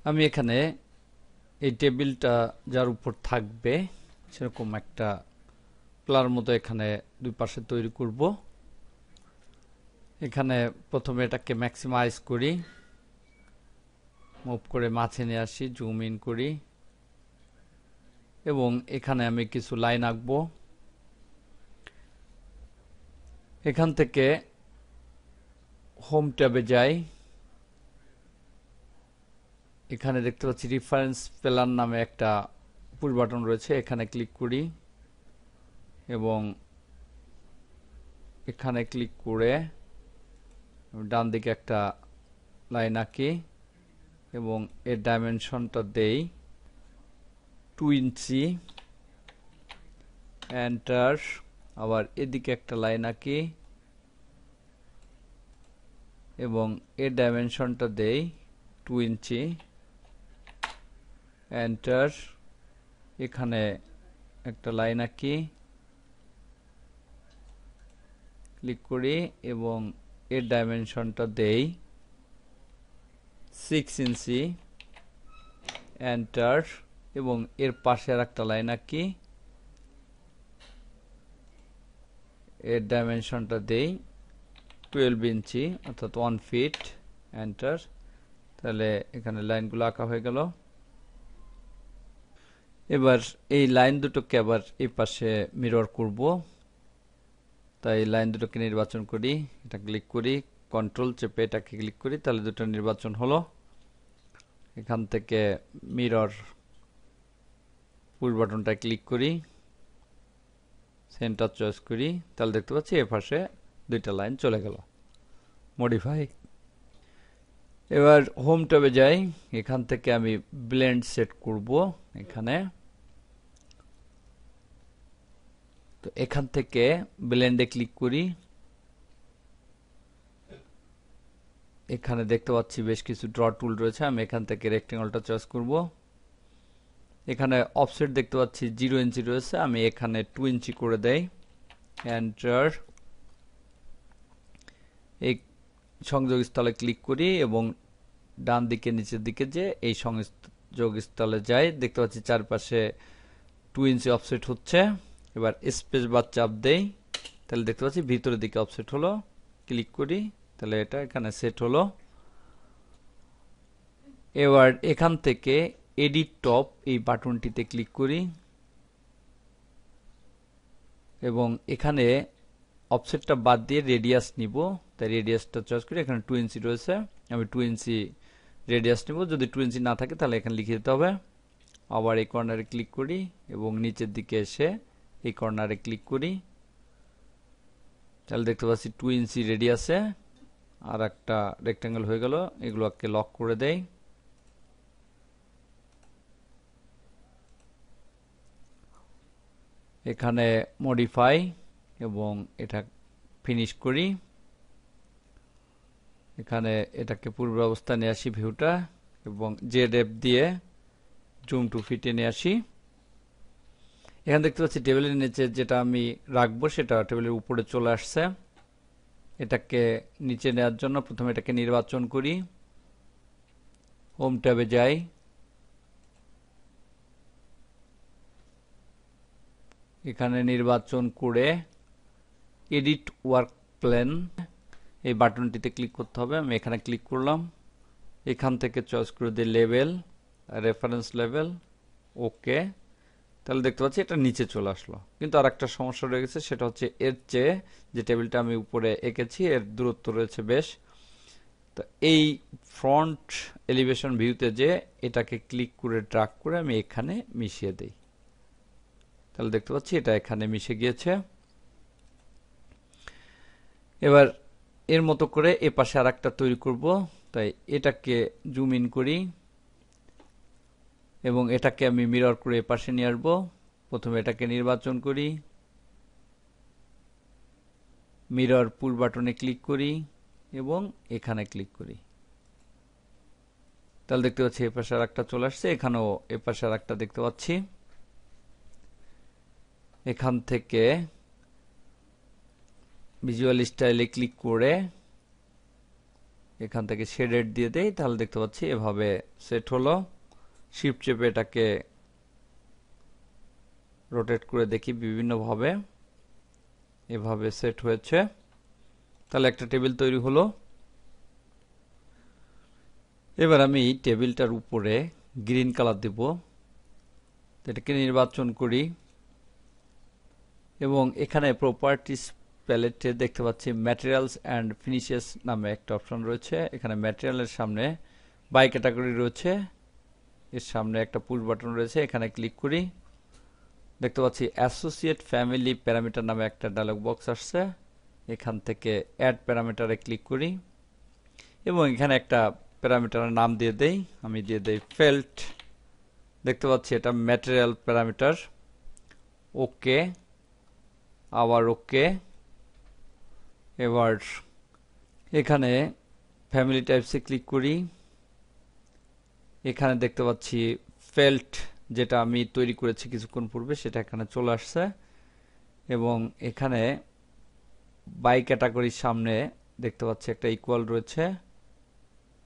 আমি এখানে এই টেবিলটা যার উপর থাকবে সেরকম একটা প্লার মতো এখানে দুই পাশে তৈরি করব। এখানে প্রথমে এটাকে ম্যাক্সিমাইজ করি, মুভ করে মাঝে নিয়ে আসি, জুম ইন করি এবং এখানে আমি কিছু লাইন আঁকবো। এখান থেকে হোম ট্যাবে যাই, এখানে দেখতে পাচ্ছি রেফারেন্স প্ল্যান নামে একটা পুশ বাটন রয়েছে, এখানে ক্লিক করি এবং এখানে ক্লিক করে ডান দিকে একটা লাইন আঁকি এবং এর ডাইমেনশনটা দেই 2 ইঞ্চি, এন্টার। আবার এদিকে একটা লাইন আঁকি এবং এর ডাইমেনশনটা দেই 2 ইঞ্চি, এন্টার। এখানে একটা লাইন আঁকি, ক্লিক করি এবং এর ডাইমেনশনটা দেই 6 ইঞ্চি, এন্টার। এবং এর পাশে আর একটা লাইন আঁকি, এর ডাইমেনশনটা দেই 12 ইঞ্চি অর্থাৎ 1 ফিট, এন্টার। তাহলে এখানে লাইনগুলো আঁকা হয়ে গেল। এবার এই লাইন দুটোকে আবার এই পাশে মিরর করব, তাই লাইন দুটোকে নির্বাচন করি, এটা ক্লিক করি, কন্ট্রোল চেপে এটাকে ক্লিক করি, তাহলে দুটো নির্বাচন হলো। এখান থেকে মিরর পুশ বাটনটা ক্লিক করি, সেন্টার চয়েস করি, তাহলে দেখতে পাচ্ছি এ পাশে দুইটা লাইন চলে গেল। মডিফাই। এবার হোম ট্যাবে যাই, এখান থেকে আমি ব্লেন্ড সেট করব এখানে। তো এখান থেকে ব্লেন্ডে ক্লিক করি, এখানে দেখতে পাচ্ছি বেশ কিছু ড্র টুল রয়েছে, আমি এখান থেকে রেক্টেঙ্গলটা চয়েস করব। এখানে অফসেট দেখতে পাচ্ছি 0 ইঞ্চি রয়েছে, আমি এখানে 2 ইঞ্চি করে দেই, এন্টার। এই সংযোগ স্থলে ক্লিক করি এবং ডান দিকে নিচের দিকে যে এই সংযোগ স্থলে যাই, দেখতে পাচ্ছি চারপাশে 2 ইঞ্চি অফসেট হচ্ছে। এবার স্পেস বার চাপ দেই, তাহলে দেখতে পাচ্ছি ভিতরের দিকে অফসেট হলো, ক্লিক করি, তাহলে এটা এখানে সেট হলো। এবার এখান থেকে এডিট টপ এই বাটনটিতে ক্লিক করি এবং এখানে অফসেটটা বাদ দিয়ে রেডিয়াস নিব, তাই রেডিয়াসটা চয়েস করি, এখানে 2 ইঞ্চি রয়েছে, আমি 2 ইঞ্চি রেডিয়াস নিব। যদি 2 ইঞ্চি না থাকে তাহলে এখানে লিখে দিতে হবে। আবার এই কর্নারে ক্লিক করি এবং নিচের দিকে এসে এই কর্নারে ক্লিক করি, তাহলে দেখতে পাচ্ছি 2 ইঞ্চি রেডিয়াসে আর একটা রেক্টেঙ্গেল হয়ে গেল। এগুলোকে লক করে দেই। এখানে মডিফাই এবং এটা ফিনিশ করি। এখানে এটাকে পূর্ব অবস্থায় নিয়ে আসি ভিউটা এবং জেড দিয়ে জুম টু ফিটে নিয়ে আসি। এখানে দেখতে পাচ্ছি টেবিলের নিচে যেটা আমি রাখবো সেটা টেবিলের উপরে চলে আসছে। এটাকে নিচে নেওয়ার জন্য প্রথমে এটাকে নির্বাচন করি, হোম ট্যাবে যাই, এখানে নির্বাচন করে এডিট ওয়ার্ক প্ল্যান এই বাটনটিতে ক্লিক করতে হবে। আমি এখানে ক্লিক করলাম, এখান থেকে চয়েস করে দিই লেভেল, রেফারেন্স লেভেল, ওকে। তাহলে দেখতে পাচ্ছি এটা নিচে চলে আসলো, কিন্তু আর একটা সমস্যা রয়ে গেছে, সেটা হচ্ছে এর চেয়ে যে টেবিলটা আমি উপরে এঁকেছি এর দূরত্ব রয়েছে বেশ। তো এই ফ্রন্ট এলিভেশন ভিউতে যে এটাকে ক্লিক করে ড্রাগ করে আমি এখানে মিশিয়ে দেই, তাহলে দেখতে পাচ্ছি এটা এখানে মিশে গিয়েছে। এবার এর মতো করে এ পাশে আর একটা তৈরি করব, তাই এটাকে জুম ইন করি এবং এটাকে আমি মিরর করে এ পাশে নিয়ে আসবো। প্রথমে এটাকে নির্বাচন করি, মিরর পুল বাটনে ক্লিক করি এবং এখানে ক্লিক করি, তাহলে দেখতে পাচ্ছি এ পাশে আর একটা চলে আসছে, এখানেও এ পাশে আর একটা দেখতে পাচ্ছি। এখান থেকে ভিজুয়াল স্টাইলে ক্লিক করে এখান থেকে শেডেড দিয়ে দেই, তাহলে দেখতে পাচ্ছি এভাবে সেট হলো। শিফট চেপে এটাকে রোটেট করে দেখি বিভিন্নভাবে, এভাবে সেট হয়েছে। তাহলে একটা টেবিল তৈরি হলো। এবার আমি টেবিলটার উপরে গ্রিন কালার দেব, এটাকে নির্বাচন করি এবং এখানে প্রপার্টিস প্যালেটে দেখতে পাচ্ছি ম্যাটেরিয়ালস অ্যান্ড ফিনিশেস নামে একটা অপশন রয়েছে। এখানে ম্যাটেরিয়ালের সামনে বাই ক্যাটাগরি রয়েছে, এর সামনে একটা পুশ বাটন রয়েছে, এখানে ক্লিক করি। দেখতে পাচ্ছি অ্যাসোসিয়েট ফ্যামিলি প্যারামিটার নামে একটা ডায়লগ বক্স আসছে, এখান থেকে অ্যাড প্যারামিটারে ক্লিক করি এবং এখানে একটা প্যারামিটারের নাম দিয়ে দেই, আমি দিয়ে দেই ফেল্ট। দেখতে পাচ্ছি এটা ম্যাটেরিয়াল প্যারামিটার। ওকে, আবার ওকে। এবার এখানে ফ্যামিলি টাইপসে ক্লিক করি, এখানে দেখতে পাচ্ছি ফেল্ট যেটা আমি তৈরি করেছি কিছুক্ষণ পূর্বে সেটা এখানে চলে আসছে এবং এখানে বাই ক্যাটাগরির সামনে দেখতে পাচ্ছি একটা ইকুয়াল রয়েছে,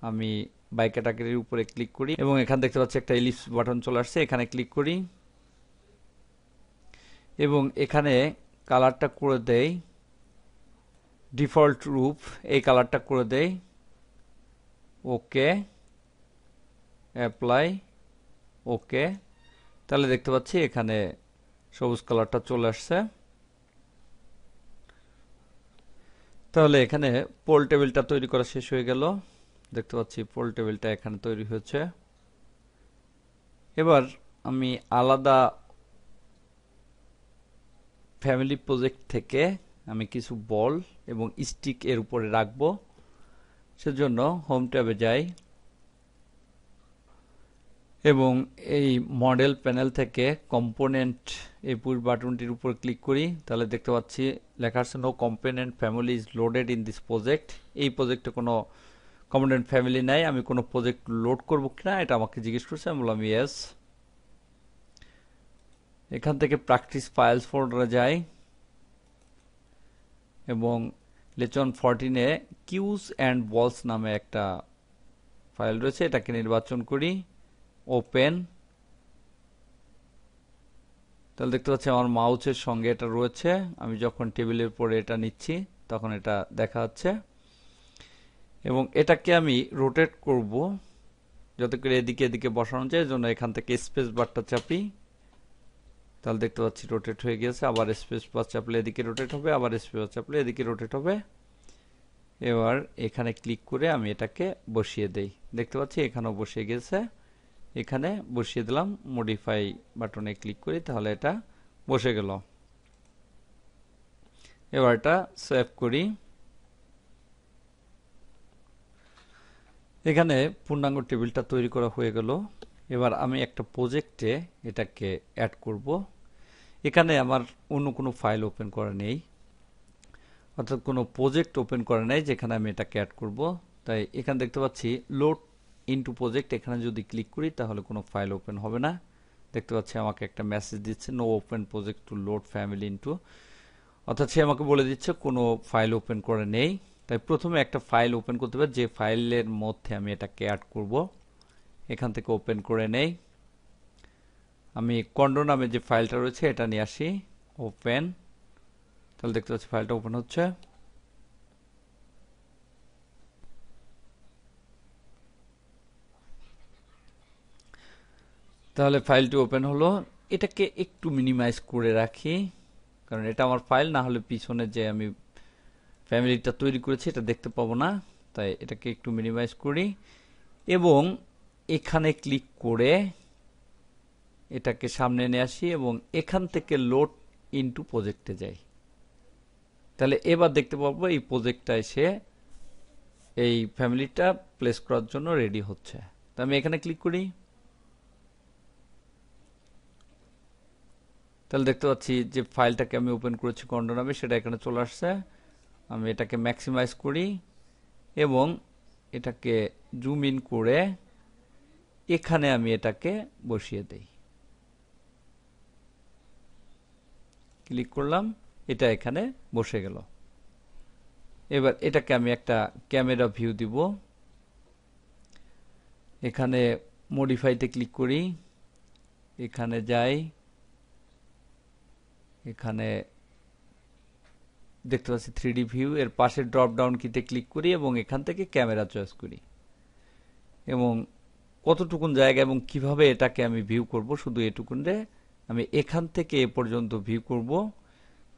আমি বাই ক্যাটাগরির উপরে ক্লিক করি এবং এখানে দেখতে পাচ্ছি একটা এলিপস বাটন চলে আসছে, এখানে ক্লিক করি এবং এখানে কালারটা করে দেই ডিফল্ট রূপ, এই কালারটা করে দেই। ওকে, অ্যাপ্লাই, ওকে। তাহলে দেখতে পাচ্ছি এখানে সবুজ কালারটা চলে আসছে। তাহলে এখানে পোল টেবিলটা তৈরি করা শেষ হয়ে গেল। দেখতে পাচ্ছি পোল টেবিলটা এখানে তৈরি হয়েছে। এবার আমি আলাদা ফ্যামিলি প্রজেক্ট থেকে আমি কিছু বল এবং স্টিক এর উপরে রাখবো, সেজন্য হোম ট্যাবে যাই এবং এই মডেল প্যানেল থেকে কম্পোনেন্ট এই পুশ বাটনটির উপর ক্লিক করি। তাহলে দেখতে পাচ্ছি লেখা আছে no component family is loaded in this project. এই প্রজেক্টে কোনো কম্পোনেন্ট ফ্যামিলি নাই, আমি কোনো প্রজেক্ট লোড করবো কিনা এটা আমাকে জিজ্ঞেস করছে, আমি বললাম ইয়েস। এখান থেকে প্র্যাকটিস ফাইলস ফোল্ডারে যাই এবং লেসন 14-এ কিউজ অ্যান্ড বলস নামে একটা ফাইল রয়েছে, এটাকে নির্বাচন করি, ওপেন। তাহলে দেখতে পাচ্ছি আমার মাউসের সঙ্গে এটা রয়েছে, আমি যখন টেবিলের উপরে এটা নিচ্ছি তখন এটা দেখা যাচ্ছে এবং এটাকে আমি রোটেট করব যাতে করে এদিকে এদিকে বসানো যায়, জন্য এখান থেকে স্পেস বারটা চাপি, তাহলে দেখতে পাচ্ছি রোটেট হয়ে গেছে। আবার স্পেস বার চাপলে এদিকে রোটেট হবে, আবার স্পেস বার চাপলে এদিকে রোটেট হবে। এবার এখানে ক্লিক করে আমি এটাকে বসিয়ে দেই, দেখতে পাচ্ছি এখানেও বসিয়ে গেছে, এখানে বসিয়ে দিলাম, মডিফাই বাটনে ক্লিক করি, তাহলে এটা বসে গেল। এবার এটা সেভ করি। এখানে পূর্ণাঙ্গ টেবিলটা তৈরি করা হয়ে গেল। এবার আমি একটা প্রজেক্টে এটাকে অ্যাড করব। এখানে আমার অন্য কোনো ফাইল ওপেন করা নেই, অর্থাৎ কোনো প্রজেক্ট ওপেন করা নেই যেখানে আমি এটাকে অ্যাড করব। তাই এখানে দেখতে পাচ্ছি লোড ইনটু প্রজেক্ট, এখানে যদি ক্লিক করি তাহলে কোনো ফাইল ওপেন হবে না। দেখতে পাচ্ছি আমাকে একটা মেসেজ দিচ্ছে no open project to load family into, অর্থাৎ সে আমাকে বলে দিচ্ছে কোনো ফাইল ওপেন করে নেই। তাই প্রথমে একটা ফাইল ওপেন করতে হবে, যে ফাইলের মধ্যে আমি এটাকে অ্যাড করব। এখান থেকে ওপেন করে নেই, আমি কন্ডো নামে যে ফাইলটা রয়েছে এটা নিয়ে আসি, ওপেন। তাহলে দেখতে পাচ্ছি ফাইলটা ওপেন হচ্ছে। তাহলে ফাইলটি ওপেন হলো। এটাকে একটু মিনিমাইজ করে রাখি, কারণ এটা আমার ফাইল, না হলে পিছনে যে আমি ফ্যামিলিটা তৈরি করেছি এটা দেখতে পাবো না। তাই এটাকে একটু মিনিমাইজ করি এবং এখানে ক্লিক করে এটাকে সামনে নিয়ে আসি এবং এখান থেকে লোড ইনটু প্রজেক্টে যাই। তাহলে এবার দেখতে পাবো এই প্রজেক্টটা এসে এই ফ্যামিলিটা প্লেস করার জন্য রেডি হচ্ছে। তো আমি এখানে ক্লিক করি, তাহলে দেখতে পাচ্ছি যে ফাইলটাকে আমি ওপেন করেছি কন্ডো নামে সেটা এখানে চলে আসছে। আমি এটাকে ম্যাক্সিমাইজ করি এবং এটাকে জুম ইন করে এখানে আমি এটাকে বসিয়ে দেই, ক্লিক করলাম, এটা এখানে বসে গেল। এবার এটাকে আমি একটা ক্যামেরা ভিউ দিব। এখানে মডিফাইতে ক্লিক করি, এখানে যাই, এখানে দেখতে পাচ্ছি 3D ভিউ, এর পাশে ড্রপ ডাউন কিতে ক্লিক করি এবং এখান থেকে ক্যামেরা চয়েস করি এবং কতটুকুন জায়গা এবং কিভাবে এটাকে আমি ভিউ করব শুধু এটুকুন রে আমি এখান থেকে এ পর্যন্ত ভিউ করব।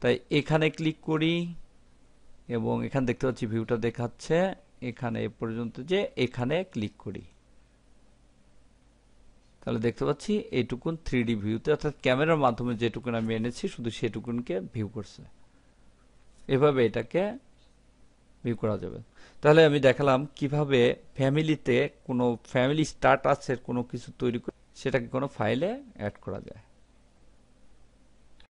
তাই এখানে ক্লিক করি এবং এখানে দেখতে পাচ্ছি ভিউটা দেখাচ্ছে, এখানে এ পর্যন্ত যে এখানে ক্লিক করি, তাহলে দেখতে পাচ্ছি এইটুকুন 3D ভিউতে, অর্থাৎ ক্যামেরার মাধ্যমে যেটুকুন আমি এনেছি শুধু সেটুকুনকে ভিউ করছে। এভাবে এটাকে ভিউ করা যাবে। তাহলে আমি দেখালাম কিভাবে ফ্যামিলিতে কোনো ফ্যামিলি স্ট্যাটাসের কোনো কিছু তৈরি করে সেটাকে কোনো ফাইলে অ্যাড করা যায়।